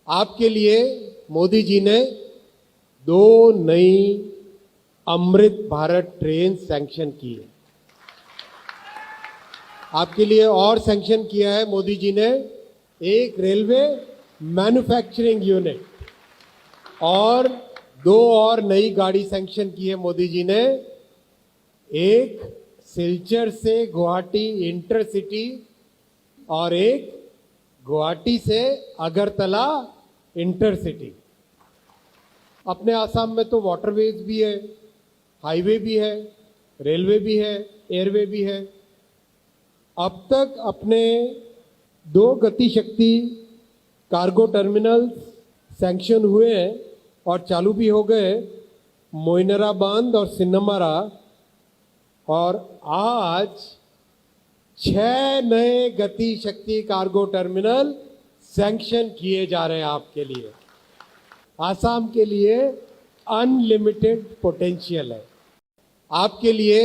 आपके लिए मोदी जी ने 2 नई अमृत भारत ट्रेन सैंक्शन की है। आपके लिए और सैंक्शन किया है मोदी जी ने एक रेलवे मैन्युफैक्चरिंग यूनिट और 2 और नई गाड़ी सैंक्शन की है मोदी जी ने। एक सिलचर से गुवाहाटी इंटरसिटी और एक गुवाहाटी से अगरतला इंटरसिटी। अपने आसाम में तो वाटरवेज भी है, हाईवे भी है, रेलवे भी है, एयरवे भी है। अब तक अपने 2 गति शक्ति कार्गो टर्मिनल्स सैंक्शन हुए हैं और चालू भी हो गए, मोइनराबांध और सिन्नमरा। और आज 6 नए गति शक्ति कार्गो टर्मिनल सैंक्शन किए जा रहे हैं आपके लिए। आसाम के लिए अनलिमिटेड पोटेंशियल है। आपके लिए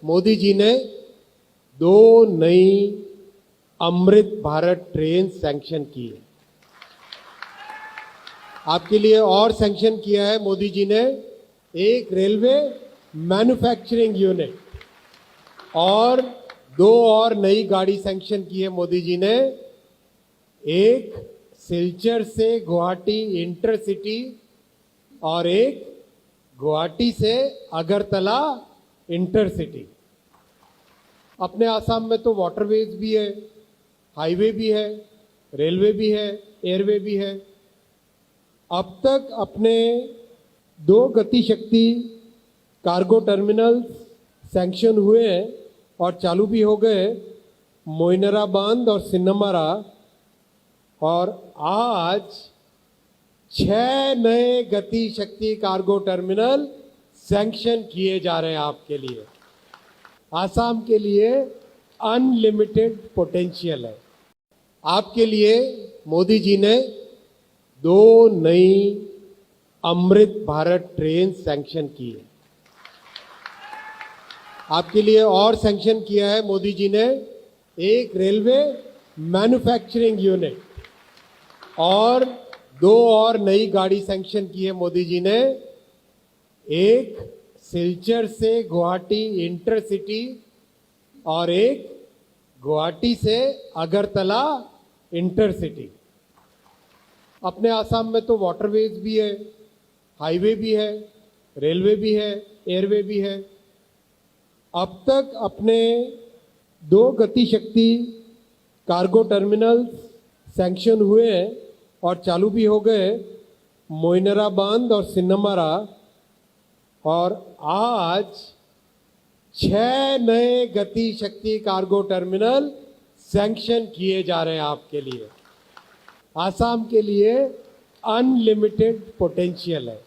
मोदी जी ने 2 नई अमृत भारत ट्रेन सैंक्शन की है। आपके लिए और सैंक्शन किया है मोदी जी ने एक रेलवे मैन्युफैक्चरिंग यूनिट और 2 और नई गाड़ी सैंक्शन की है मोदी जी ने। एक सिलचर से गुवाहाटी इंटरसिटी और एक गुवाहाटी से अगरतला इंटरसिटी। अपने आसाम में तो वाटरवेज भी है, हाईवे भी है, रेलवे भी है, एयरवे भी है। अब तक अपने 2 गति शक्ति कार्गो टर्मिनल्स सैंक्शन हुए हैं और चालू भी हो गए, मोइनराबांध और सिन्नमरा। और आज 6 नए गति शक्ति कार्गो टर्मिनल सैंक्शन किए जा रहे हैं आपके लिए। आसाम के लिए अनलिमिटेड पोटेंशियल है। आपके लिए मोदी जी ने 2 नई अमृत भारत ट्रेन सैंक्शन की है। आपके लिए और सैंक्शन किया है मोदी जी ने एक रेलवे मैन्युफैक्चरिंग यूनिट और 2 और नई गाड़ी सैंक्शन की है मोदी जी ने। एक सिलचर से गुवाहाटी इंटरसिटी और एक गुवाहाटी से अगरतला इंटरसिटी। अपने आसाम में तो वाटरवेज भी है, हाईवे भी है, रेलवे भी है, एयरवे भी है। अब तक अपने 2 गति शक्ति कार्गो टर्मिनल्स सैंक्शन हुए हैं और चालू भी हो गए, मोइनराबांध और सिन्नमरा। और आज 6 नए गति शक्ति कार्गो टर्मिनल सैंक्शन किए जा रहे हैं आपके लिए। आसाम के लिए अनलिमिटेड पोटेंशियल है।